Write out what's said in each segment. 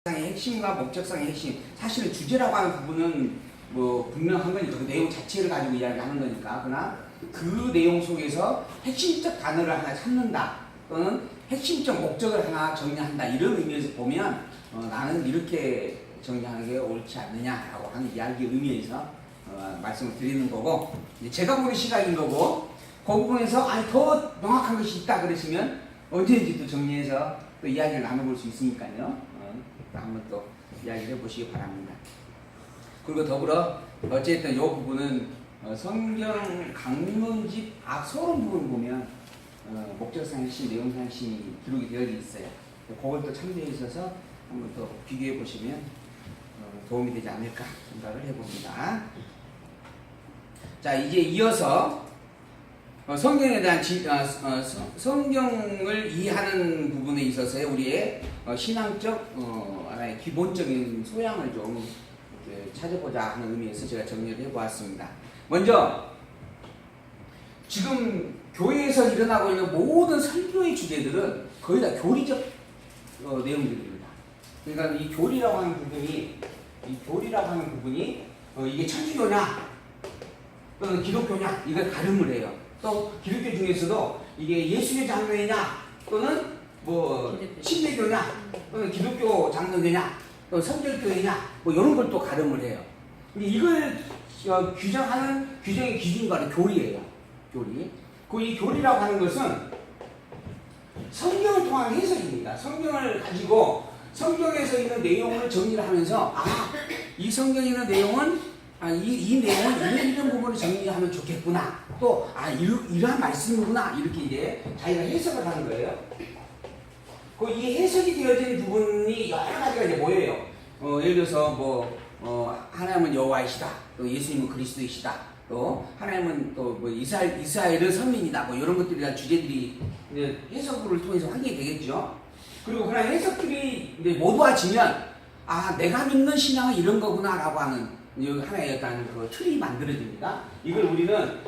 상의 핵심과 목적상의 핵심, 사실은 주제라고 하는 부분은 뭐 분명한 거니까 그 내용 자체를 가지고 이야기하는 거니까. 그러나 그 내용 속에서 핵심적 단어를 하나 찾는다 또는 핵심적 목적을 하나 정리한다, 이런 의미에서 보면 나는 이렇게 정리하는 게 옳지 않느냐라고 하는 이야기 의미에서 말씀을 드리는 거고, 제가 보는 시각인 거고, 그 부분에서 아니 더 명확한 것이 있다 그러시면 언제든지 또 정리해서 또 이야기를 나눠볼 수 있으니까요. 한번 또 이야기를 해보시기 바랍니다. 그리고 더불어 어쨌든 이 부분은 성경 강론집 앞서론 부분 보면 목적상 핵심, 내용상 핵심이 기록이 되어 있어요. 그걸 또 참조해 있어서 한번 또 비교해 보시면 도움이 되지 않을까 생각을 해봅니다. 자, 이제 이어서 성경에 대한 성경을 이해하는 부분에 있어서의 우리의 신앙적 하나의 기본적인 소양을 좀 찾아보자 하는 의미에서 제가 정리를 해보았습니다. 먼저 지금 교회에서 일어나고 있는 모든 설교의 주제들은 거의 다 교리적 내용들입니다. 그러니까 이 교리라고 하는 부분이 이게 천주교냐 또는 기독교냐 이걸 가름을 해요. 또 기독교 중에서도 이게 예수의 장로이냐 또는 뭐 신대교냐 또는 기독교 장로교냐 또는 성결교회냐 뭐 이런 걸 또 가름을 해요. 근데 이걸 규정하는 규정의 기준이 바로 교리예요. 교리. 그 이 교리라고 하는 것은 성경을 통한 해석입니다. 성경을 가지고 성경에서 있는 내용을 정리를 하면서 이 성경에 있는 내용은 이 내용은 이런 부분을 정리하면 좋겠구나. 또 이러한 말씀이구나. 이렇게 이제 자기가 해석을 하는 거예요. 이 해석이 되어진 부분이 여러 가지가 이제 모여요. 예를 들어서 하나님은 여호와이시다. 또 예수님은 그리스도이시다. 또 하나님은 또 이스라엘은 선민이다. 이런 것들에 대한 주제들이 이제 해석을 통해서 확인이 되겠죠. 그리고 그런 해석들이 이제 모두와지면 내가 믿는 신앙은 이런 거구나라고 하는 하나의 어떤 틀이 만들어집니다. 이걸 우리는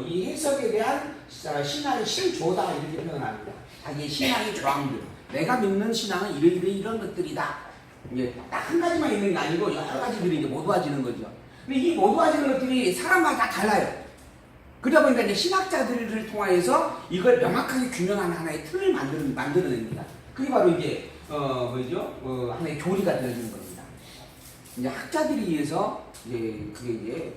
이 해석에 대한 신앙의 신조다 이렇게 표현합니다. 자기의 신앙의 조항들, 내가 믿는 신앙은 이런 것들이다. 이게 딱 한 가지만 있는 게 아니고 여러 가지들이 이제 모두와지는 거죠. 근데 이 모두와지는 것들이 사람마다 다 달라요. 그러다 보니까 이제 신학자들을 통해서 이걸 명확하게 규명하는 하나의 틀을 만들어냅니다. 그게 바로 이제 하나의 교리가 되어지는 겁니다. 이제 학자들에 의해서 그게 이제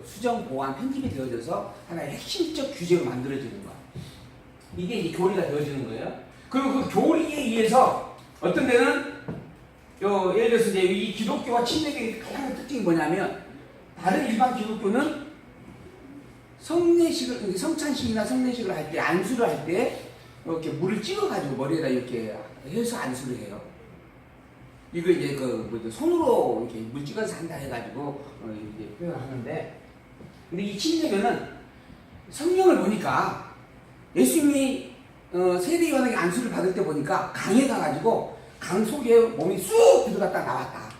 수정, 보완, 편집이 되어져서 하나의 핵심적 규제로 만들어지는 거. 이게 이제 교리가 되어지는 거예요. 그리고 그 교리에 의해서 어떤 데는 예를 들어서 이제 이 기독교와 침례교의 가장 큰 특징이 뭐냐면, 다른 일반 기독교는 성찬식이나 성례식을 할 때, 안수를 할 때 이렇게 물을 찍어가지고 머리에다 이렇게 해서 안수를 해요. 이거 이제 손으로 이렇게 물 찍어서 한다 해가지고 이렇게 표현하는데, 근데 이 침례교는 성경을 보니까 예수님이 세례 요한에게 안수를 받을 때 보니까 강에 가가지고 강 속에 몸이 쑥 들어갔다 나왔다.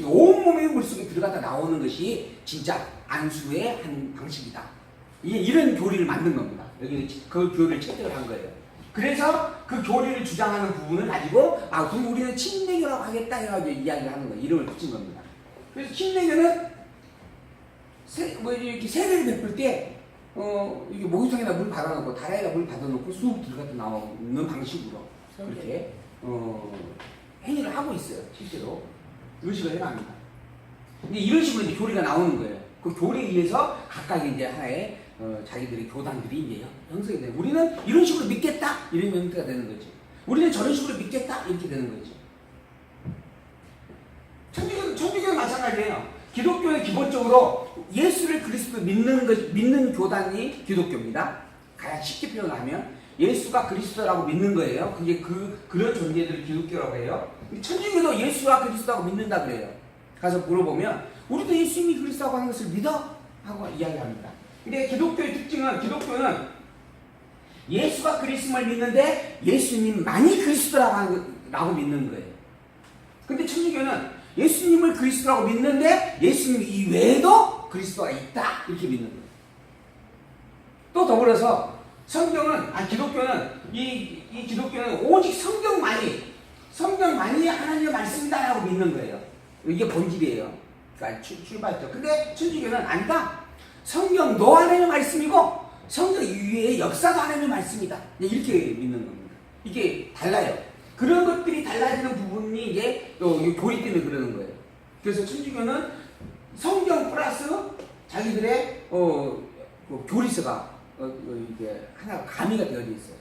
온몸의 물속에 들어갔다 나오는 것이 진짜 안수의 한 방식이다. 이런 교리를 만든 겁니다. 여기 그 교리를 채택을 한 거예요. 그래서 그 교리를 주장하는 부분을 가지고 그럼 우리는 침례교라고 하겠다 해가지고 이야기를 하는 거예요. 이름을 붙인 겁니다. 그래서 침례교는 이렇게 세례를 베풀 때 이게 목욕탕에다 물 받아놓고 다라에다 물 받아놓고 쑥 들어갔다 나오는 방식으로 그렇게 행위를 하고 있어요. 실제로 의식을 해납니다. 근데 이런 식으로 이제 교리가 나오는 거예요. 그 교리에 의해서 각각 이제 하나의 자기들의 교단들이 이제 형성이 돼요. 우리는 이런 식으로 믿겠다 이런 형태가 되는 거지. 우리는 저런 식으로 믿겠다 이렇게 되는 거지. 천주교는 마찬가지예요. 기독교는 기본적으로 예수를 그리스도 믿는 교단이 기독교입니다. 가장 쉽게 표현하면 예수가 그리스도라고 믿는 거예요. 그게 그런 존재들을 기독교라고 해요. 천주교도 예수가 그리스도라고 믿는다 그래요. 가서 물어보면 우리도 예수님이 그리스도라고 하는 것을 믿어? 하고 이야기합니다. 근데 기독교의 특징은, 기독교는 예수가 그리스도를 믿는데 예수님만이 그리스도라고 믿는 거예요. 근데 천주교는 예수님을 그리스도라고 믿는데 예수님 이외에도 그리스도가 있다 이렇게 믿는 거예요. 또 더불어서 기독교는 이 기독교는 오직 성경만이 성경만이 하나님의 말씀이다라고 믿는 거예요. 이게 본질이에요. 그러니까 출발점. 근데 천주교는 아니다. 성경도 하나님의 말씀이고 성경 이외의 역사도 하나님의 말씀이다. 이렇게 믿는 겁니다. 이게 달라요. 그런 것들이 달라지는 부분이 이제 교리 때문에 그러는 거예요. 그래서 천주교는 성경 플러스 자기들의 교리서가 이게 하나 가미가 되어 있어요.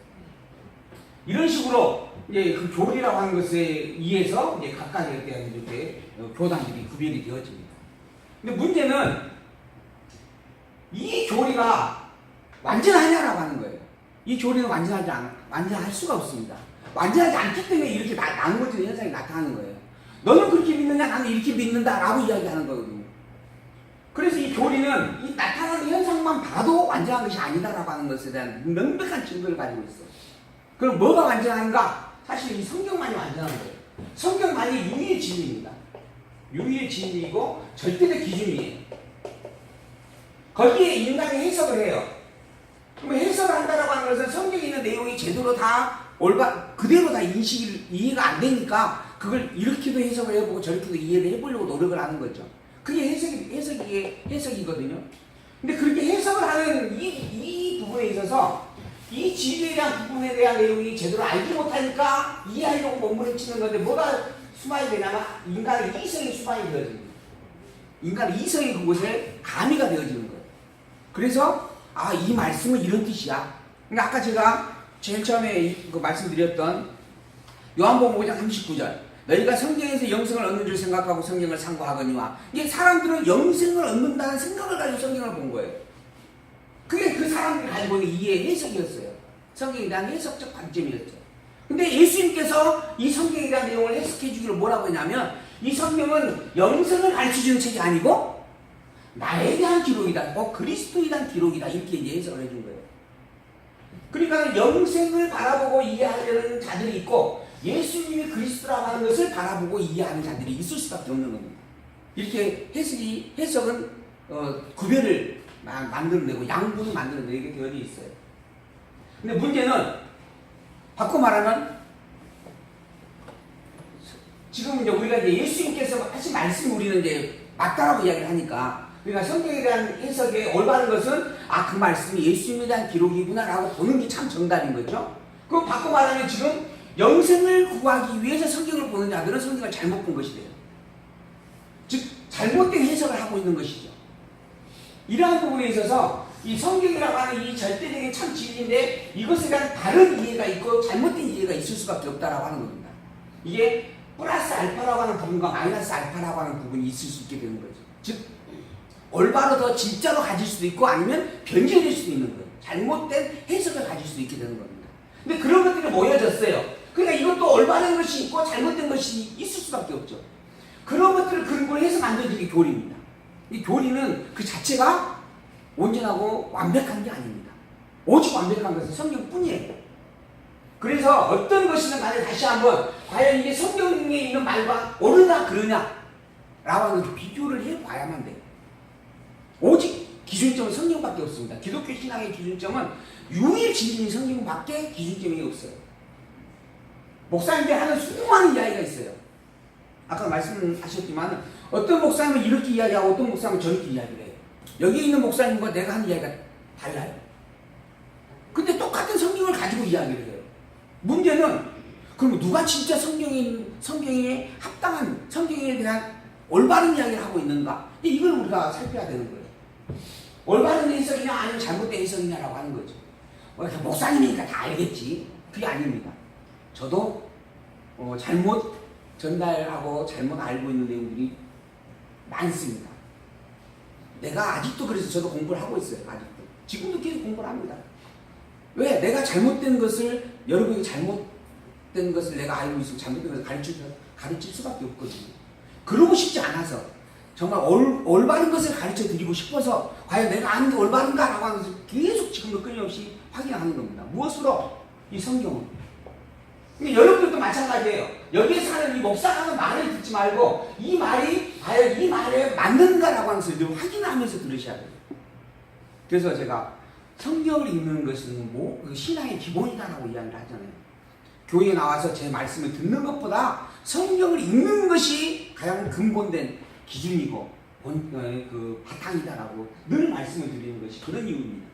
이런 식으로 이제 그 교리라고 하는 것에 의해서 이제 각각에 대한 이렇게 교단들이 구별이 되어집니다. 근데 문제는 이 교리가 완전하냐라고 하는 거예요. 이 교리는 완전할 수가 없습니다. 완전하지 않기 때문에 이렇게 나누어지는 현상이 나타나는 거예요. 너는 그렇게 믿느냐, 나는 이렇게 믿는다라고 이야기하는 거거든요. 그래서 이 교리는 이 나타나는 현상만 봐도 완전한 것이 아니다라고 하는 것에 대한 명백한 증거를 가지고 있어요. 그럼 뭐가 완전한가? 사실 이 성경만이 완전한 거예요. 성경만이 유일의 진리입니다. 유일의 진리이고 절대적 기준이에요. 거기에 인간이 해석을 해요. 그럼 해석을 한다라고 하는 것은 성경에 있는 내용이 제대로 다 그대로 다 이해가 안 되니까 그걸 이렇게도 해석을 해보고 저렇게도 이해를 해보려고 노력을 하는 거죠. 그게 해석이거든요. 근데 그렇게 해석을 하는 이 부분에 있어서 이 진리에 대한 부분에 대한 내용이 제대로 알지 못하니까 이해하려고 몸부림치는 건데 뭐가 수반이 되냐면 인간의 이성이 수반이 되어지는 거예요. 인간의 이성이 그곳에 가미가 되어지는 거예요. 그래서 이 말씀은 이런 뜻이야. 그러니까 아까 제가 제일 처음에 말씀드렸던 요한복음 5장 39절 너희가 성경에서 영생을 얻는 줄 생각하고 성경을 상고하거니와 이게 사람들은 영생을 얻는다는 생각을 가지고 성경을 본 거예요. 그게 그 사람들이 가지고 있는 이해의 해석이었어요. 성경에 대한 해석적 관점이었죠. 근데 예수님께서 이 성경에 대한 내용을 해석해 주기를 뭐라고 했냐면 이 성경은 영생을 가르쳐주는 책이 아니고 나에 대한 기록이다. 그리스도에 대한 기록이다. 이렇게 이제 해석을 해준 거예요. 그러니까 영생을 바라보고 이해하려는 자들이 있고 예수님이 그리스도라고 하는 것을 바라보고 이해하는 자들이 있을 수밖에 없는 겁니다. 이렇게 해석은 구별을 만들어내고 양분을 만들어내게 되어 있어요. 근데 문제는 바꿔 말하면 지금 이제 우리가 이제 예수님께서 하신 말씀 우리는 이제 맞다라고 이야기를 하니까 그러니까 성경에 대한 해석에 올바른 것은 그 말씀이 예수님에 대한 기록이구나라고 보는 게 참 정답인 거죠. 그럼 바꿔 말하면 지금 영생을 구하기 위해서 성경을 보는 자들은 성경을 잘못 본 것이 돼요. 즉 잘못된 해석을 하고 있는 것이죠. 이러한 부분에 있어서 이 성경이라고 하는 이 절대적인 참 진리인데 이것에 대한 다른 이해가 있고 잘못된 이해가 있을 수밖에 없다라고 하는 겁니다. 이게 플러스 알파라고 하는 부분과 마이너스 알파라고 하는 부분이 있을 수 있게 되는 거죠. 즉 올바로 더 진짜로 가질 수도 있고 아니면 변질될 수도 있는 거예요. 잘못된 해석을 가질 수도 있게 되는 겁니다. 근데 그런 것들이 모여졌어요. 그러니까 이것도 올바른 것이 있고 잘못된 것이 있을 수밖에 없죠. 그런 것들을 근거로 해서 만들어진 게 교리입니다. 이 교리는 그 자체가 온전하고 완벽한 게 아닙니다. 오직 완벽한 것은 성경뿐이에요. 그래서 어떤 것이든 간에 다시 한번 과연 이게 성경에 있는 말과 옳으냐 그러냐 라고 하는 비교를 해봐야만 돼요. 오직 기준점은 성경밖에 없습니다. 기독교 신앙의 기준점은 유일 진리인 성경밖에 기준점이 없어요. 목사님들이 하는 수많은 이야기가 있어요. 아까 말씀하셨지만 어떤 목사님은 이렇게 이야기하고 어떤 목사님은 저렇게 이야기를 해요. 여기 있는 목사님과 내가 하는 이야기가 달라요. 근데 똑같은 성경을 가지고 이야기를 해요. 문제는 그럼 누가 진짜 성경에 합당한 성경에 대한 올바른 이야기를 하고 있는가? 이걸 우리가 살펴야 되는 거예요. 올바른 해석이냐 아니면 잘못된 해석이냐라고 하는 거죠. 목사님이니까 다 알겠지. 그게 아닙니다. 저도 잘못 전달하고 잘못 알고 있는 내용들이 많습니다. 내가 아직도 그래서 저도 공부를 하고 있어요. 아직도. 지금도 계속 공부를 합니다. 왜? 내가 잘못된 것을 여러분이 잘못된 것을 내가 알고 있으면 잘못된 것을 가르칠 수밖에 없거든요. 그러고 싶지 않아서 정말 올바른 것을 가르쳐 드리고 싶어서 과연 내가 아는 게 올바른가 라고 하는 것을 계속 지금도 끊임없이 확인하는 겁니다. 무엇으로? 이 성경은. 그러니까 여러분들도 마찬가지예요. 여기에서 하는 이 목사가 하는 말을 듣지 말고 이 말이 과연 이 말에 맞는가라고 하는 것을 좀 확인하면서 들으셔야 돼요. 그래서 제가 성경을 읽는 것은 신앙의 기본이다라고 이야기를 하잖아요. 교회에 나와서 제 말씀을 듣는 것보다 성경을 읽는 것이 가장 근본된 기준이고 그 바탕이다라고 늘 말씀을 드리는 것이 그런 이유입니다.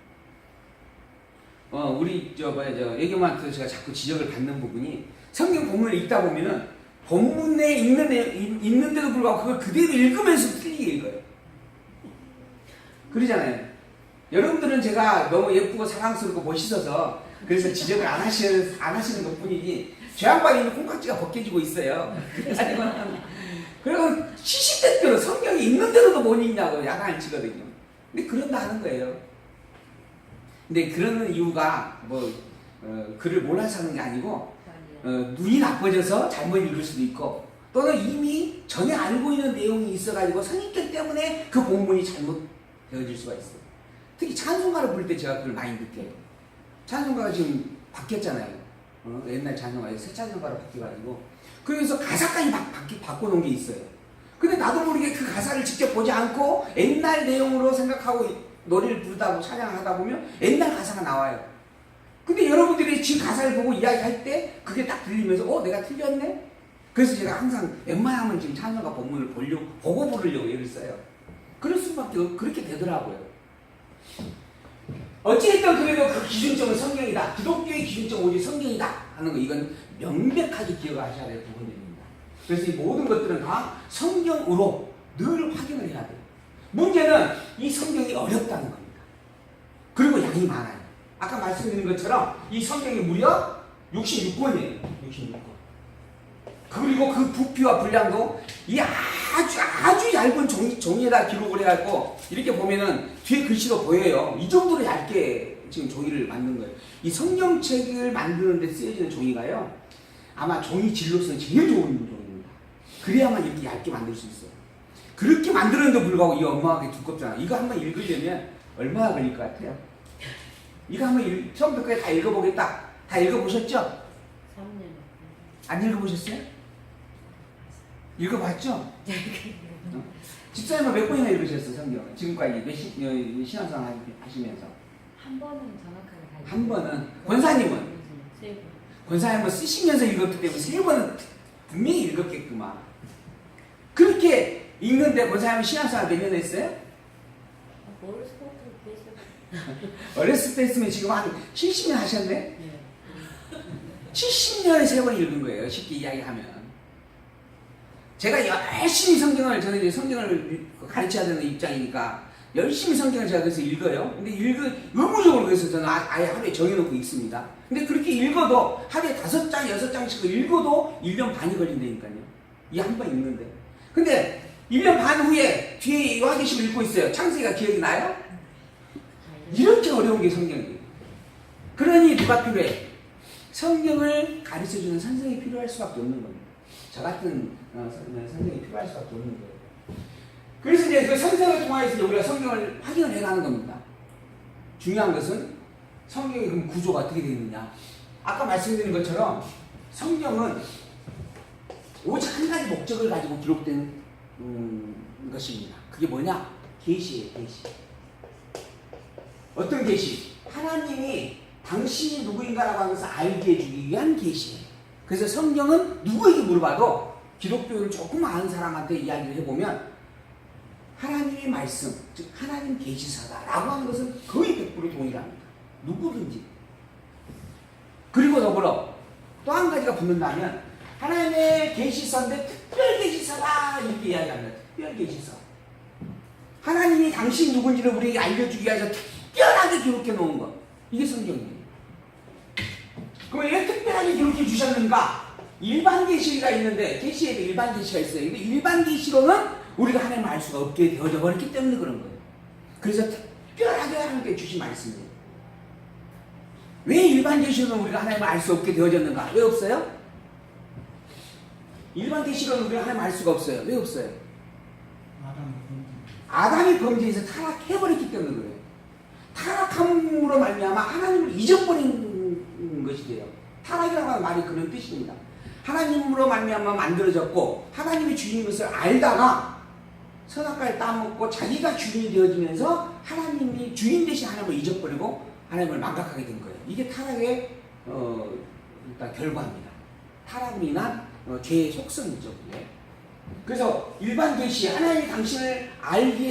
우리 애교마트 제가 자꾸 지적을 받는 부분이 성경 본문을 읽다 보면은 본문에 있는데도 불구하고 그걸 그대로 읽으면서 틀리게 읽어요. 그러잖아요. 여러분들은 제가 너무 예쁘고 사랑스럽고 멋있어서 그래서 지적을 안 하시는 것 뿐이지 제 양반에 있는 콩깍지가 벗겨지고 있어요. 그리고 70대 때로 성경이 있는데도 못 읽냐고 야단을 치거든요. 근데 그런다 하는 거예요. 근데 그러는 이유가 글을 몰라서 하는 게 아니고 눈이 나빠져서 잘못 읽을 수도 있고 또는 이미 전에 알고 있는 내용이 있어가지고 선입견 때문에 그 본문이 잘못 되어질 수가 있어요. 특히 찬송가를 부를 때 제가 그걸 많이 느껴요. 찬송가가 지금 바뀌었잖아요. 옛날 찬송가에서 새 찬송가로 바뀌어가지고 그래서 가사까지 바꿔놓은 게 있어요. 근데 나도 모르게 그 가사를 직접 보지 않고 옛날 내용으로 생각하고 노래를 부르다 찬양을 하다 보면 옛날 가사가 나와요. 근데 여러분들이 지금 가사를 보고 이야기할 때 그게 딱 들리면서 내가 틀렸네? 그래서 제가 항상 웬만하면 지금 찬송가 본문을 보고 부르려고 애를 써요. 그럴 수밖에 그렇게 되더라고요. 어찌됐든 그래도 그 기준점은 성경이다. 기독교의 기준점은 오직 성경이다 하는 거 이건 명백하게 기억하셔야 될 부분들입니다. 그래서 이 모든 것들은 다 성경으로 늘 확인을 해야 돼요. 문제는 이 성경이 어렵다는 겁니다. 그리고 양이 많아요. 아까 말씀드린 것처럼 이 성경이 무려 66권이에요. 66권. 그리고 그 부피와 분량도 이 아주 얇은 종이에다 기록을 해갖고 이렇게 보면은 뒤에 글씨도 보여요. 이 정도로 얇게 지금 종이를 만든 거예요. 이 성경책을 만드는데 쓰여지는 종이가요. 아마 종이 질로서는 제일 좋은 종입니다. 그래야만 이렇게 얇게 만들 수 있어요. 그렇게 만드는데도 불구하고 이 어마하게 두껍잖아. 이거 한번 읽으려면 얼마나 걸릴 것 같아요? 이거 한번 처음부터 끝까지 다 읽어보겠다. 다 읽어보셨죠? 3년. 안 읽어보셨어요? 읽어봤죠? 집사님은 몇 번이나 읽으셨어요, 성경? 지금까지 신앙생활 하시면서? 한 번은 정확하게 다 한 번은? 권사님은? 세 번. 권사님은 쓰시면서 읽었기 때문에 3번은 분명히 읽었겠구만. 그렇게 읽는데 권사님은 신앙생활 몇 년 했어요? 어렸을 때부터 계속. 어렸을 때 했으면 지금 한 70년 하셨네? 네. 70년에 3번 읽은 거예요, 쉽게 이야기하면. 제가 열심히 저는 이제 성경을 가르쳐야 되는 입장이니까 열심히 성경을 제가 그래서 읽어요. 근데 의무적으로 그래서 저는 아예 하루에 정해놓고 읽습니다. 근데 그렇게 읽어도 하루에 5장, 6장씩 읽어도 1년 반이 걸린다니까요. 이 한 번 읽는데. 근데 1년 반 후에 뒤에 요한계시록 읽고 있어요. 창세기가 기억이 나요? 이렇게 어려운 게 성경이에요. 그러니 누가 필요해? 성경을 가르쳐주는 선생님이 필요할 수밖에 없는 겁니다. 저 같은 선생님이 필요할 수밖에 없는 거예요. 그래서 이제 그 선생을 통해서 우리가 성경을 확인을 해가는 겁니다. 중요한 것은 성경의 그럼 구조가 어떻게 되어 있느냐. 아까 말씀드린 것처럼 성경은 오직 한 가지 목적을 가지고 기록된 것입니다. 그게 뭐냐? 계시예요, 계시. 어떤 계시? 하나님이 당신이 누구인가라고 하는 것을 알게 해주기 위한 계시예요. 그래서 성경은 누구에게 물어봐도 기독교를 조금 아는 사람한테 이야기를 해보면 하나님의 말씀, 즉 하나님 계시사다라고 하는 것은 거의 100% 동일합니다. 누구든지. 그리고 더불어 또 한 가지가 붙는다면 하나님의 계시사인데 특별 계시사다 이렇게 이야기합니다. 특별 계시사. 하나님이 당신 누군지를 우리에게 알려주기 위해서 특별하게 기록해 놓은 것. 이게 성경이에요. 그럼 왜 특별하게 기록해 주셨는가? 일반 계시가 있는데 계시에도 일반 계시가 있어요. 근데 일반 계시로는 우리가 하나님을 알 수가 없게 되어져 버렸기 때문에 그런 거예요. 그래서 특별하게 하나님께 주신 말씀이에요. 왜 일반 계시로는 우리가 하나님을 알 수 없게 되어졌는가? 왜 없어요? 일반 계시로는 우리가 하나님을 알 수가 없어요. 왜 없어요? 아담이 범죄에서 타락해버렸기 때문에 그래요. 타락함으로 말미암아 하나님을 잊어버린 것이 돼요. 타락이라고 하는 말이 그런 뜻입니다. 하나님으로 말미암아 만들어졌고 하나님이 주인인 것을 알다가 선악과를 따먹고 자기가 주인이 되어지면서 하나님이 주인 대신 하나님을 잊어버리고 하나님을 망각하게 된 거예요. 이게 타락의 일단 결과입니다. 타락으로 인한 죄의 속성이죠. 그게. 그래서 일반 계시 하나님이 당신을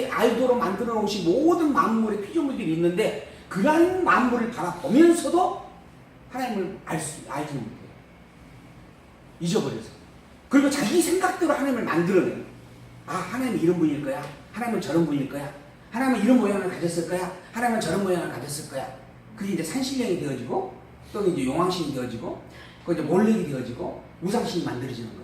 알도록 만들어 놓으신 모든 만물의 피조물들이 있는데 그러한 만물을 바라보면서도 하나님을 알지는 못해요. 잊어버려서. 그리고 자기 생각대로 하나님을 만들어내요. 아, 하나님은 이런 분일 거야. 하나님은 저런 분일 거야. 하나님은 이런 모양을 가졌을 거야. 하나님은 저런 모양을 가졌을 거야. 그게 이제 산신령이 되어지고 또는 이제 용왕신이 되어지고 그 이제 몰렉이 되어지고 우상신이 만들어지는 거예요.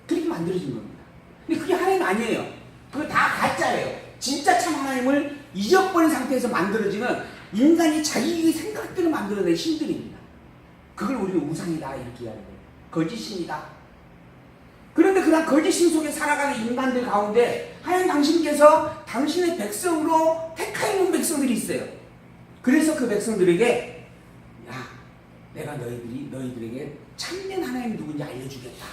그렇게 만들어진 겁니다. 근데 그게 하나님 아니에요. 그거 다 가짜예요. 진짜 참 하나님을 잊어버린 상태에서 만들어지는 인간이 자기 생각대로 만들어낸 신들입니다. 그걸 우리는 우상이다 이렇게 이야기해요. 거짓신이다. 그런데 그런 거짓신 속에 살아가는 인간들 가운데 하나님 당신께서 당신의 백성으로 택하여 놓은 백성들이 있어요. 그래서 그 백성들에게 야, 내가 너희들에게 참된 하나님이 누군지 알려주겠다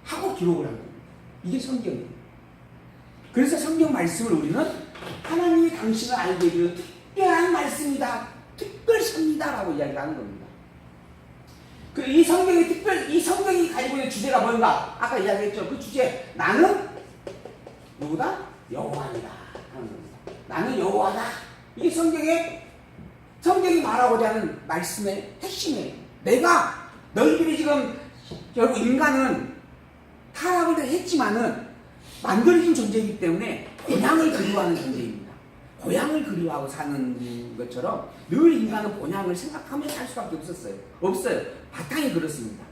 하고 기록을 한 겁니다. 이게 성경이에요. 그래서 성경 말씀을 우리는 하나님이 당신을 알게 해주는 특별한 말씀이다, 특별성이다 라고 이야기하는 겁니다. 이 성경이 가지고 있는 주제가 뭔가? 아까 이야기했죠. 그 주제, 나는 누구다? 여호와이다 하는 겁니다. 나는 여호와다. 이게 성경이 말하고자 하는 말씀의 핵심이에요. 너희들이 지금 결국 인간은 타락을 했지만은 만들어진 존재이기 때문에 본향을 그리워하는 존재입니다. 본향을 그리워하고 사는 것처럼 늘 인간은 본향을 생각하며 살 수밖에 없어요. 바탕이 그렇습니다.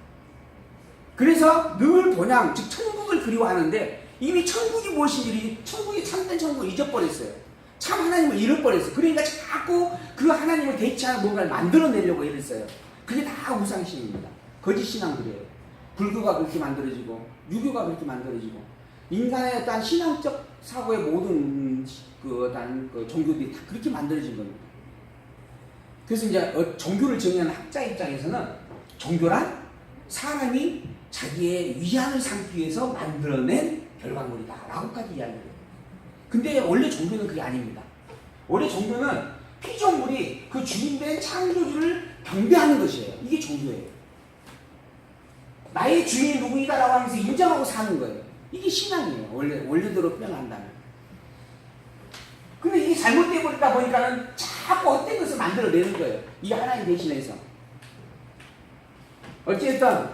그래서 늘 본향, 즉 천국을 그리워하는데 이미 천국이 무엇인지, 천국이 참된 천국을 잊어버렸어요. 참 하나님을 잃어버렸어요. 그러니까 자꾸 그 하나님을 대체하는 뭔가를 만들어내려고 애를. 그게 다 우상신입니다. 거짓신앙 그래요. 불교가 그렇게 만들어지고 유교가 그렇게 만들어지고 인간의 어떤 신앙적 사고의 모든 그 종교들이 다 그렇게 만들어진 겁니다. 그래서 이제 종교를 정의하는 학자 입장에서는 종교란 사람이 자기의 위안을 삼기 위해서 만들어낸 결과물이다 라고까지 이야기해요. 근데 원래 종교는 그게 아닙니다. 원래 종교는 피조물이 그 주인된 창조주를 경배하는 것이에요. 이게 종교예요. 나의 주인이 누구이다라고 하면서 인정하고 사는 거예요. 이게 신앙이에요. 원래대로 표현한다면. 근데 이게 잘못되어 버리다 보니까는 자꾸 어떤 것을 만들어내는 거예요. 이 하나님 대신해서. 어쨌든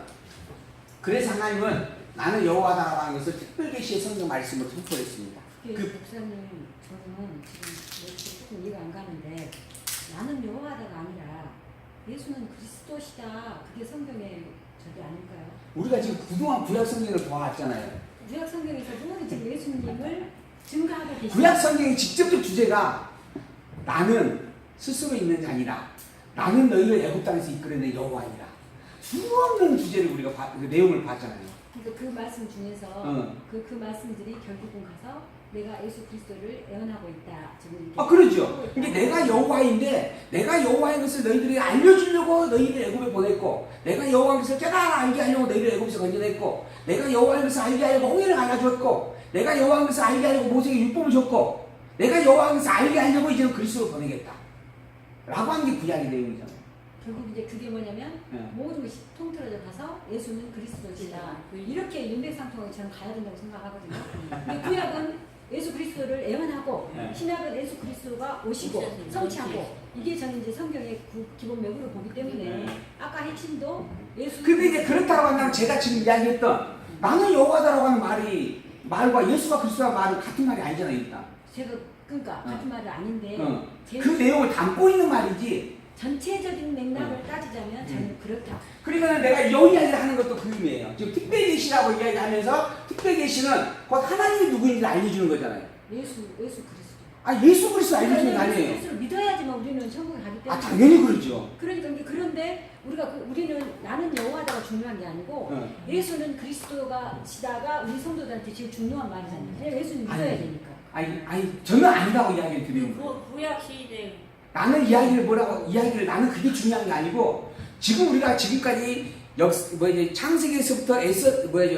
그래서 하나님은 나는 여호와다라고 하는 것을 특별계시의 성경 말씀으로 선포했습니다. 목사님, 저는 지금 조금 이해가 안 가는데 나는 여호와다가 아니라 예수는 그리스도시다. 그게 성경의 저기 아닐까요? 우리가 지금 그동안 구약 성경을 보아왔잖아요. 구약 성경에서도 지금 예수님을 증거하고 계시죠. 구약 성경의 직접적 주제가 나는 스스로 있는 자니라. 나는 너희를 애굽 땅에서 이끌어낸 여호와니라. 수없는 주제를 우리가 그 내용을 봤잖아요. 그러니까 그 말씀 중에서 그 말씀들이 결국은 가서 내가 예수 그리스도를 예언하고 있다. 지금 이렇게 그러죠. 이게 내가 여호와인데 내가 여호와인 것을 너희들에게 알려주려고 너희를 애굽에 보냈고 내가 여호와인 것을 깨달아 알게 하려고 너희를 애굽에서 건져냈고 내가 여호와인 것을 알게 하려고 홍해를 갈라주었고 내가 여호와인 것을 알게 하려고 모세에게 율법을 줬고 내가 여호와인 것을 알게 하려고 이제는 그리스도를 보내겠다 라고 한 게 구약의 내용이잖아요. 결국 이제 그게 뭐냐면 모든 것이 통틀어져 가서 예수는 그리스도시다. 이렇게 윤백상통처럼 가야 된다고 생각하거든요. 근데 구약은 예수 그리스도를 애원하고 신약은 예수 그리스도가 오시고 성취하고 이게 저는 이제 성경의 기본 맥으로 보기 때문에 아까 핵심도 예수. 근데 이제 그렇다고 한다면 제가 지금 이야기했던 나는 여호와다라고 하는 말과 예수가 그리스도가 말은 같은 말이 아니잖아요. 일단 제가 그러니까 같은 말은 아닌데 그 내용을 담고 있는 말이지. 전체적인 맥락을 따지자면 저는 그렇다. 그러니까 내가 이 이야기를 하는 것도 그 의미예요. 지금 특별계시라고 이야기하면서 특별계시는 곧 하나님이 누구인지 알려주는 거잖아요. 예수 그리스도. 예수 그리스도 알려주는 거 아니에요. 예수 그리스도를 믿어야지만 우리는 천국에 가기 때문에. 당연히 그러죠. 그런데 우리는 나는 여호와다가 중요한 게 아니고 예수는 그리스도가 시다가 우리 성도들한테 지금 중요한 말이잖아요. 예수는 믿어야 되니까. 저는 아니라고 이야기를 드리는 거예요. 구약 시대. 나는 나는 그게 중요한 게 아니고 지금 우리가 지금까지 창세기에서부터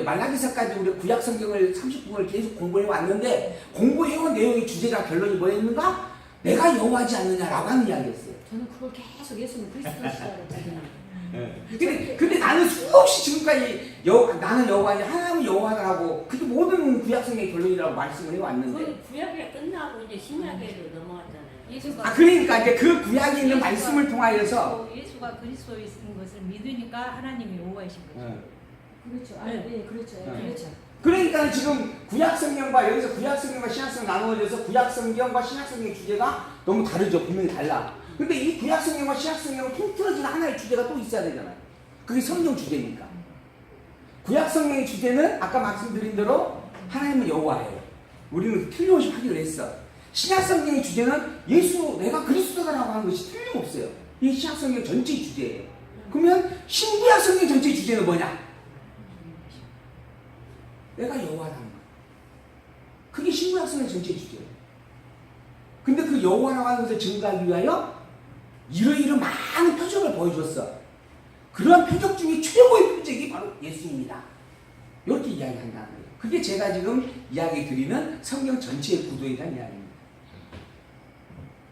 말라기서까지 우리 구약 성경을 30분을 계속 공부해 왔는데 공부해온 내용의 주제가 결론이 뭐였는가? 내가 여호와지 않느냐라고 하는 이야기였어요. 저는 그걸 계속 예수는 그리스도시다고 얘기해요. 근데 나는 수없이 지금까지 나는 여호와니 하나님은 여호와라고 그게 모든 구약성경의 결론이라고 말씀을 해왔는데. 그 구약이 끝나고 이제 신약으로 넘어갔잖아요. 예수가 그러니까 이제 그 구약에 있는 말씀을 통하여서 예수가 그리스도에 있는 것을 믿으니까 하나님이 여호와이신 거죠. 그렇죠. 네. 네, 그렇죠. 네. 그렇죠. 그러니까 지금 구약성경과 여기서 구약성경과 신약성경 나누어져서 구약성경과 신약성경의 주제가 너무 다르죠. 분명히 달라. 근데 이 구약성경과 신약성경을 통틀어지는 하나의 주제가 또 있어야 되잖아요. 그게 성경 주제니까. 구약성경의 주제는 아까 말씀드린 대로 하나님은 여호와예요. 우리는 틀림없이 확인을 했어. 신약성경의 주제는 예수 내가 그리스도다라고 하는 것이 틀림없어요. 이 신약성경 전체의 주제예요. 그러면 신구약성경 전체의 주제는 뭐냐? 내가 여호와라는 거야. 그게 신구약성의 전체의 주제예요. 근데 그 여호와라고 하는 것을 증거하기 위하여 이러이러 많은 표적을 보여줬어. 그러한 표적 중에 최고의 표적이 바로 예수입니다. 이렇게 이야기한다는 거예요. 그게 제가 지금 이야기 드리는 성경 전체의 구도에 대한 이야기입니다.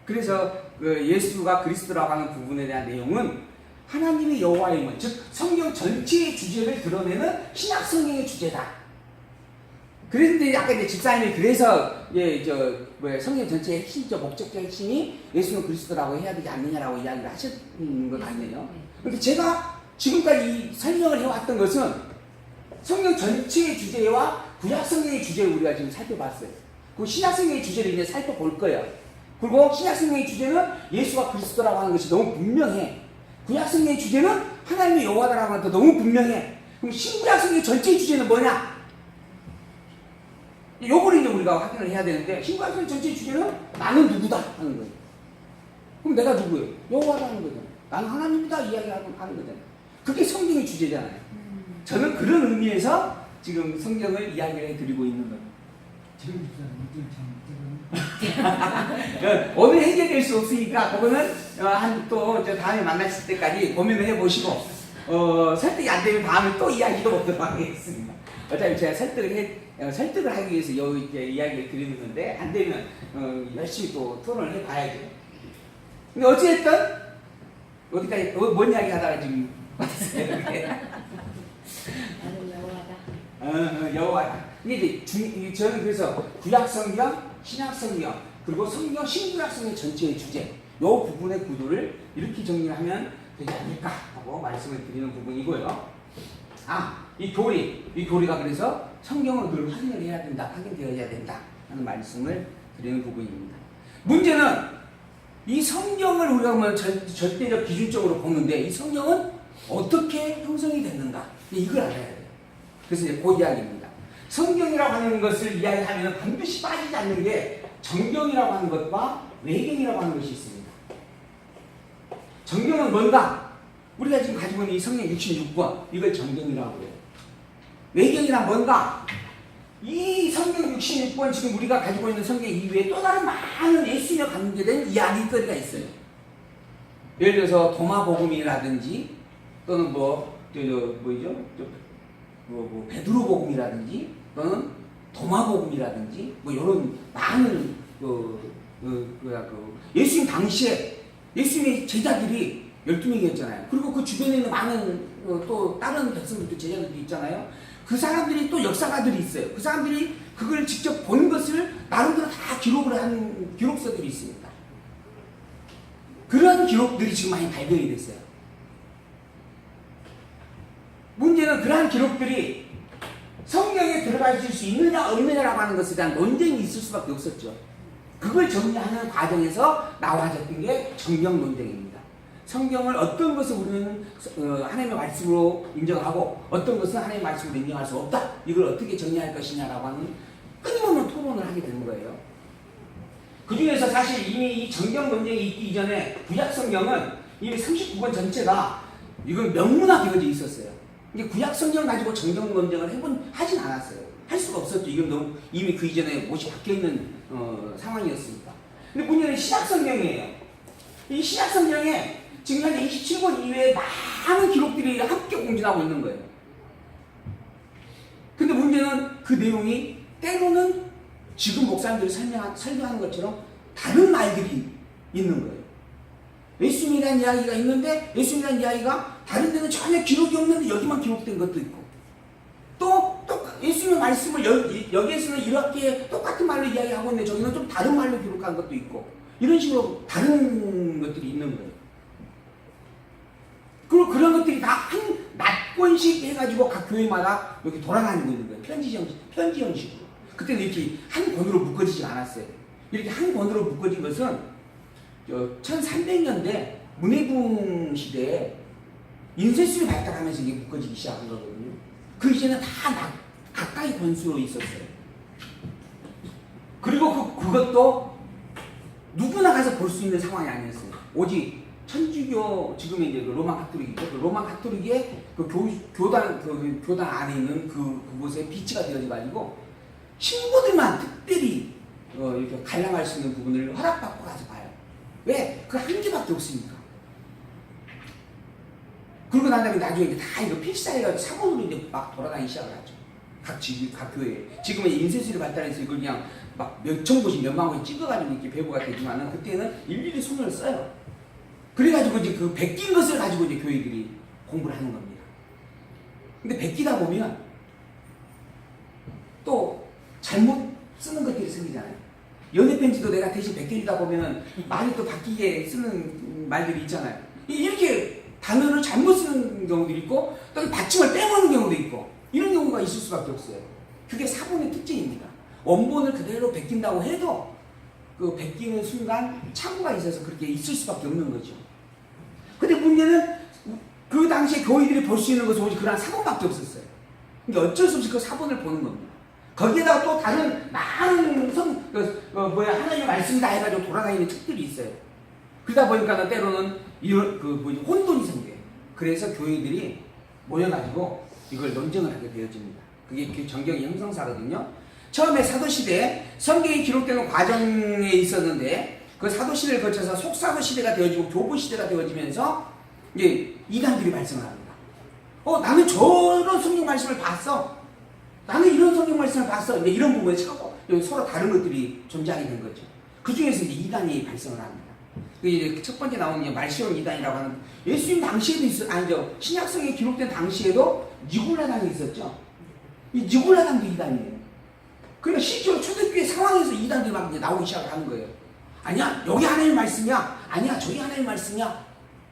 그래서 그 예수가 그리스도라고 하는 부분에 대한 내용은 하나님의 여호와임을, 즉 성경 전체의 주제를 드러내는 신약 성경의 주제다. 그런데 아까 이제 집사님이 그래서 성경 전체의 핵심적 목적적 핵심이 예수는 그리스도라고 해야 되지 않느냐라고 이야기를 하셨는 것 같네요. 그런데 제가 지금까지 이 설명을 해왔던 것은 성경 전체의 주제와 구약 성경의 주제를 우리가 지금 살펴봤어요. 그 신약 성경의 주제를 이제 살펴볼 거예요. 그리고 신약 성경의 주제는 예수가 그리스도라고 하는 것이 너무 분명해. 구약 성경의 주제는 하나님의 여호와라고 하는 것도 너무 분명해. 그럼 신구약 성경의 전체의 주제는 뭐냐? 요거를 이제 우리가 확인을 해야 되는데, 신구약 성경 전체의 주제는 나는 누구다 하는 거예요. 그럼 내가 누구예요? 여호와라는 거죠. 나는 하나님이다 이야기하는 거잖아요. 그게 성경의 주제잖아요. 저는 그런 의미에서 지금 성경을 이야기를 해드리고 있는 거예요. 오늘 해결될 수 없으니까 그거는 또 다음에 만났을 때까지 고민을 해보시고 설득이 안 되면 다음에 또 이야기해 보도록 하겠습니다. 어차피 제가 설득을 하기 위해서 이렇게 이야기를 드리는 건데 안 되면 열심히 또 토론을 해봐야죠. 근데 어찌됐든 어디까지 뭔 이야기 하다가 지금 왔어요. 나는 여호와다. 여호와다. 이게 이제 저는 그래서 구약 성경, 신약 성경, 그리고 성경 신구약 성경 전체의 주제, 이 부분의 구도를 이렇게 정리하면 되지 않을까 하고 말씀을 드리는 부분이고요. 이 교리가 그래서 성경은 그걸 확인을 해야 된다, 확인되어야 된다 하는 말씀을 드리는 부분입니다. 문제는 이 성경을 우리가 보면 절대적 기준적으로 보는데 이 성경은 어떻게 형성이 됐는가? 이걸 알아야 돼요. 그래서 이제 그 이야기입니다. 성경이라고 하는 것을 이야기하면 반드시 빠지지 않는 게 정경이라고 하는 것과 외경이라고 하는 것이 있습니다. 정경은 뭔가? 우리가 지금 가지고 있는 이 성경 66권, 이걸 정경이라고 해요. 외경이란 뭔가? 이 성경 66권 지금 우리가 가지고 있는 성경 이외에 또 다른 많은 예수님에 관계된 이야기거리가 있어요. 예를 들어서 도마복음이라든지 또는 베드로복음이라든지 또는 도마복음이라든지 이런 많은 예수님 당시에 예수님의 제자들이 12명이었잖아요. 그리고 그 주변에 있는 많은 또 다른 백성들도 제자들도 있잖아요. 그 사람들이 또 역사가들이 있어요. 그 사람들이 그걸 직접 본 것을 나름대로 다 기록을 한 기록서들이 있습니다. 그런 기록들이 지금 많이 발견이 됐어요. 문제는 그러한 기록들이 성경에 들어갈 수 있느냐 없느냐라고 하는 것에 대한 논쟁이 있을 수밖에 없었죠. 그걸 정리하는 과정에서 나와졌던 게 정경 논쟁입니다. 성경을 어떤 것을 우리는 하나님의 말씀으로 인정하고 어떤 것은 하나님의 말씀으로 인정할 수 없다. 이걸 어떻게 정리할 것이냐라고 하는 끊임없는 토론을 하게 되는 거예요. 그 중에서 사실 이미 이 정경 논쟁이 있기 이전에 구약 성경은 이미 39권 전체가 이건 명문화되어져 있었어요. 이게 구약 성경 가지고 정경 논쟁을 하진 않았어요. 할 수가 없었죠. 이건 너무 이미 그 이전에 못이 박혀 있는 상황이었으니까. 근데 문제는 신약 성경이에요. 이 신약 성경에 지금 현재 27권 이외에 많은 기록들이 함께 공진하고 있는 거예요. 근데 문제는 그 내용이 때로는 지금 목사님들이 설명하는 것처럼 다른 말들이 있는 거예요. 예수님이라는 이야기가 있는데 예수님이라는 이야기가 다른 데는 전혀 기록이 없는데 여기만 기록된 것도 있고 또 예수님의 말씀을 여기에서는 이렇게 똑같은 말로 이야기하고 있는데 저기는 좀 다른 말로 기록한 것도 있고 이런 식으로 다른 것들이 있는 거예요. 그리고 그런 것들이 다 한 낫권씩 해가지고 각 교회마다 이렇게 돌아다니고 있는 거예요. 편지 형식으로. 그때는 이렇게 한 권으로 묶어지지 않았어요. 이렇게 한 권으로 묶어진 것은 1300년대 문해군 시대에 인쇄술이 발달하면서 이게 묶어지기 시작한 거거든요. 그 이전에 다 가까이 권수로 있었어요. 그리고 그것도 누구나 가서 볼 수 있는 상황이 아니었어요. 오직 천주교, 지금의 이제 로마 가톨릭이죠. 그 로마 가톨릭의 그 교단 안에 있는 그곳에 비치가 되어져가지고 신부들만 특별히 이렇게 관람할 수 있는 부분을 허락받고 가서 봐요. 왜? 그 한 개밖에 없으니까. 그러고 난 다음에 나중에 이제 다 이거 필사해가지고 사본으로 이제 막 돌아다니기 시작을 하죠. 각 교회에. 지금은 인쇄술이 발달해서 이걸 그냥 막 몇천 곳이 몇만 곳이 찍어가지고 이렇게 배부가 되지만은 그때는 일일이 손을 써요. 그래가지고 이제 그 베낀 것을 가지고 이제 교회들이 공부를 하는 겁니다. 근데 베끼다 보면 또 잘못 쓰는 것들이 생기잖아요. 연애 편지도 내가 대신 베끼다 보면은 말이 또 바뀌게 쓰는 말들이 있잖아요. 이렇게 단어를 잘못 쓰는 경우도 있고 또 받침을 빼먹는 경우도 있고 이런 경우가 있을 수밖에 없어요. 그게 사본의 특징입니다. 원본을 그대로 베낀다고 해도 그 베끼는 순간 착오가 있어서 그렇게 있을 수밖에 없는 거죠. 근데 문제는 그 당시에 교회들이 볼 수 있는 것은 오직 그런 사본밖에 없었어요. 그러니까 어쩔 수 없이 그 사본을 보는 겁니다. 거기에다가 또 다른 많은 하나님의 말씀이다 해가지고 돌아다니는 책들이 있어요. 그러다 보니까 때로는 이런 혼돈이 생겨요. 그래서 교회들이 모여가지고 이걸 논쟁을 하게 되어집니다. 그게 정경의 형성사거든요. 처음에 사도시대 성경이 기록되는 과정에 있었는데 그 사도시대를 거쳐서 속사도시대가 되어지고 교부시대가 되어지면서 이제 이단들이 발생을 합니다. 나는 저런 성경 말씀을 봤어. 나는 이런 성경 말씀을 봤어. 이제 이런 부분에 서로 다른 것들이 존재하게 된 거죠. 그 중에서 이제 이단이 발생을 합니다. 이제 첫 번째 나오는 말시온 이단이라고 하는 예수님 당시에도 신약성에 기록된 당시에도 니골라당이 있었죠. 이 니골라당도 이단이에요. 그러니까 실제로 초대교회 상황에서 이단들이 막 이제 나오기 시작을 하는 거예요. 아니야, 여기 하나님의 말씀이야. 아니야, 저기 하나님의 말씀이야.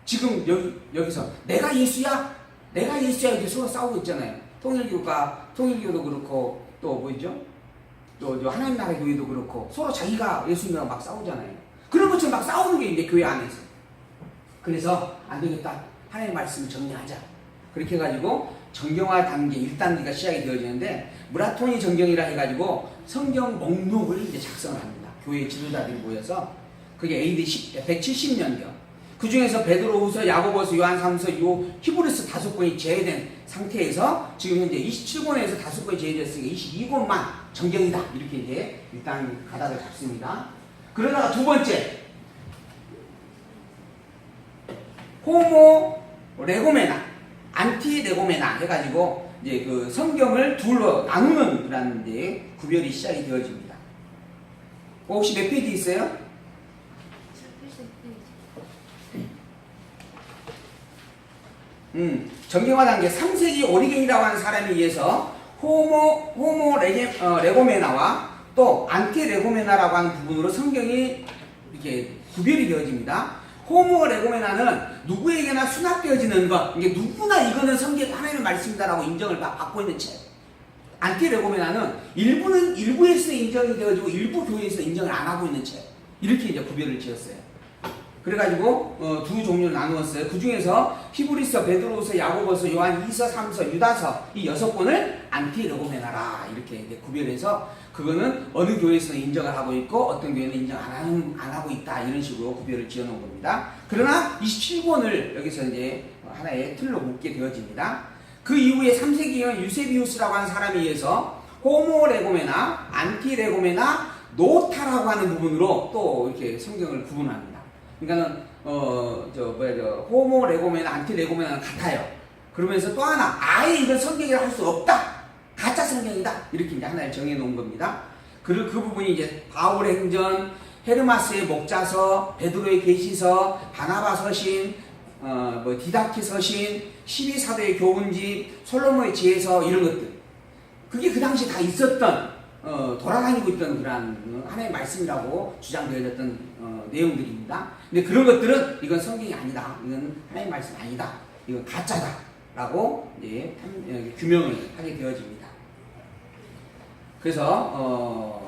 지금 여기서 내가 예수야 이렇게 서로 싸우고 있잖아요. 통일교도 그렇고 또 뭐죠? 또 하나님 나라 교회도 그렇고 서로 자기가 예수님이랑 막 싸우잖아요. 그런 것처럼 막 싸우는 게 이제 교회 안에서. 그래서 안 되겠다. 하나님의 말씀을 정리하자. 그렇게 해가지고 정경화 단계 1단계가 시작이 되어지는데 무라토니 정경이라 해가지고 성경 목록을 이제 작성을 합니다. 교회 지도자들이 모여서 그게 AD 170년경. 그 중에서 베드로후서, 야고보서, 요한삼서, 히브리서 5권이 제외된 상태에서 지금 현재 27권에서 5권이 제외됐으니까 22권만 정경이다. 이렇게 이제 일단 가닥을 잡습니다. 그러다가 두 번째, 호모 레고메나, 안티 레고메나 해가지고 이제 그 성경을 둘로 나누는 이라는 데 구별이 시작이 되어집니다. 혹시 몇 페이지 있어요? 정경화 단계 3세기 오리겐이라고 하는 사람에 의해서 호모 레고메나와 또 안티 레고메나라고 하는 부분으로 성경이 이렇게 구별이 되어집니다. 호모 레고메나는 누구에게나 수납되어지는 것, 이게 누구나 이거는 성경 하나님의 말씀이다라고 인정을 받고 있는 책. 안티 레고메나는 일부에서 인정이 되어지고 일부 교회에서 인정을 안 하고 있는 책. 이렇게 이제 구별을 지었어요. 그래가지고 두 종류를 나누었어요. 그 중에서 히브리서, 베드로후서, 야고보서, 요한 2서, 3서, 유다서 이 6권을 안티 레고메나라 이렇게 이제 구별해서 그거는 어느 교회에서는 인정을 하고 있고 어떤 교회는 인정 안 하고 있다 이런 식으로 구별을 지어놓은 겁니다. 그러나 27권을 여기서 이제 하나의 틀로 묶게 되어집니다. 그 이후에 3세기형 유세비우스라고 하는 사람에 의해서 호모 레고메나, 안티 레고메나, 노타라고 하는 부분으로 또 이렇게 성경을 구분합니다. 그러니까는 호모 레고메나, 안티 레고메나는 같아요. 그러면서 또 하나 아예 이건 성경이라 할 수 없다. 가짜 성경이다. 이렇게 이제 하나를 정해 놓은 겁니다. 그 부분이 이제 바울의 행전, 헤르마스의 목자서, 베드로의 계시서, 바나바 서신, 뭐 디다키 서신, 12사도의 교훈집, 솔로몬의 지혜서 이런 것들. 그게 그 당시 다 있었던 돌아다니고 있던 그런 하나의 말씀이라고 주장되어졌던 내용들입니다. 근데 그런 것들은 이건 성경이 아니다. 이건 하나의 말씀 아니다. 이건 가짜다라고 이제 규명을 하게 되어집니다. 그래서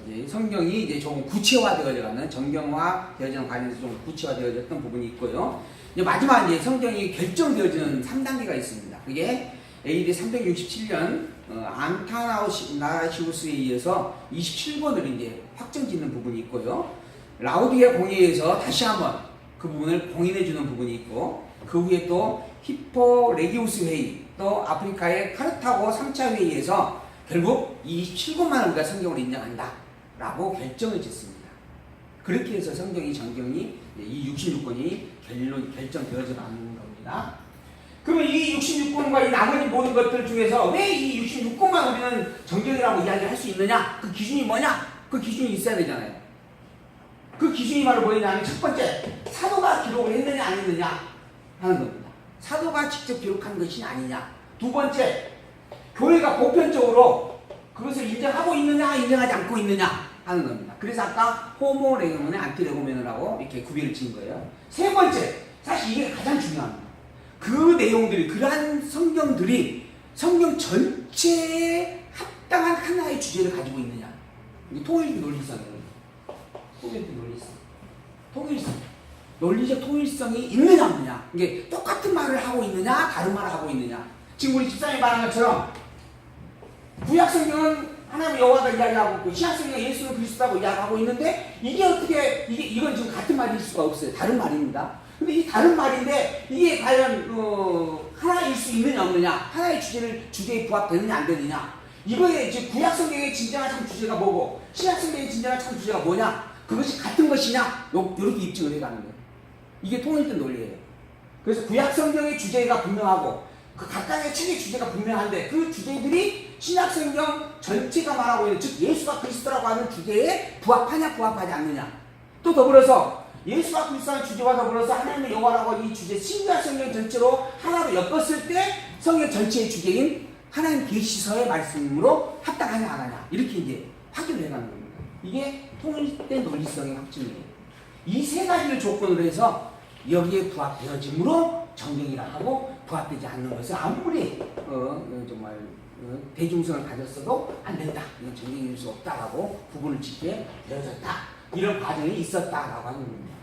이제 성경이 이제 조금 구체화되어져가는 정경화 되어지는 과정에서 좀 구체화되어졌던 부분이 있고요. 이제 마지막 이제 성경이 결정되어지는 3단계가 있습니다. 그게 AD 367년 안타나우시우스에 의해서 27권을 이제 확정짓는 부분이 있고요. 라우디게 공회에서 다시 한번 그 부분을 공인해주는 부분이 있고, 그 후에 또 히포레기우스 회의, 또 아프리카의 카르타고 3차 회의에서 결국 이 27권만 우리가 성경으로 인정한다 라고 결정을 짓습니다. 그렇게 해서 성경이 정경이 이 66권이 결정되어져 가는 겁니다. 그러면 이 66권과 이 나머지 모든 것들 중에서 왜 이 66권만 우리는 정경이라고 이야기를 할 수 있느냐? 그 기준이 뭐냐? 그 기준이 있어야 되잖아요. 그 기준이 바로 뭐냐면 첫 번째, 사도가 기록을 했느냐 안 했느냐 하는 겁니다. 사도가 직접 기록한 것이 아니냐. 두 번째, 교회가 보편적으로 그것을 인정하고 있느냐 인정하지 않고 있느냐 하는 겁니다. 그래서 아까 호모 레고멘에 안티 레고멘이라고 이렇게 구별을 지은 거예요. 세 번째, 사실 이게 가장 중요합니다. 그 내용들이, 그러한 성경들이 성경 전체에 합당한 하나의 주제를 가지고 있느냐. 이게 통일적 논리성이에요. 통일적 논리성. 통일성. 논리적 통일성이 있느냐 없느냐. 이게 똑같은 말을 하고 있느냐 다른 말을 하고 있느냐. 지금 우리 집사님이 말한 것처럼 구약 성경은 하나님의 여호와가 이야기하고 있고 신약 성경은 예수는 그리스도라고 이야기하고 있는데 이게 어떻게 이건 지금 같은 말일 수가 없어요. 다른 말입니다. 근데 이 다른 말인데 이게 과연 하나일 수 있느냐 없느냐, 하나의 주제에 부합되느냐 안 되느냐, 이거에 이제 구약 성경의 진정한 참 주제가 뭐고 신약 성경의 진정한 참 주제가 뭐냐, 그것이 같은 것이냐, 이렇게 입증을 해가는 거예요. 이게 통일된 논리예요. 그래서 구약 성경의 주제가 분명하고 그 각각의 책의 주제가 분명한데 그 주제들이 신약 성경 전체가 말하고 있는, 즉 예수가 그리스도라고 하는 주제에 부합하냐 부합하지 않느냐. 또 더불어서 예수가 그리스도라는 주제와 더불어서 하나님의 여호와라고 이 주제, 신약 성경 전체로 하나로 엮었을 때 성경 전체의 주제인 하나님 계시서의 말씀으로 합당하냐 안 하냐, 이렇게 이제 확인을 해가는 겁니다. 이게 통일된 논리성의 확증이에요. 이 세 가지를 조건으로 해서 여기에 부합되어짐으로 정경이라 하고, 부합되지 않는 것은 아무리 정말 대중성을 가졌어도 안 된다, 이건 정경일 수 없다라고 구분을 짓게 되어졌다, 이런 과정이 있었다라고 하는 겁니다.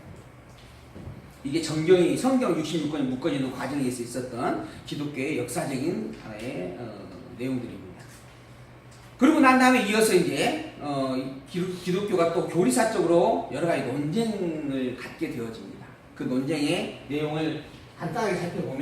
이게 정경이, 성경 66권이 묶어지는 과정에서 있었던 기독교의 역사적인 하나의 내용들입니다. 그리고 난 다음에 이어서 이제 기독교가 또 교리사적으로 여러 가지 논쟁을 갖게 되어집니다. 그 논쟁의 내용을 간단하게 살펴보면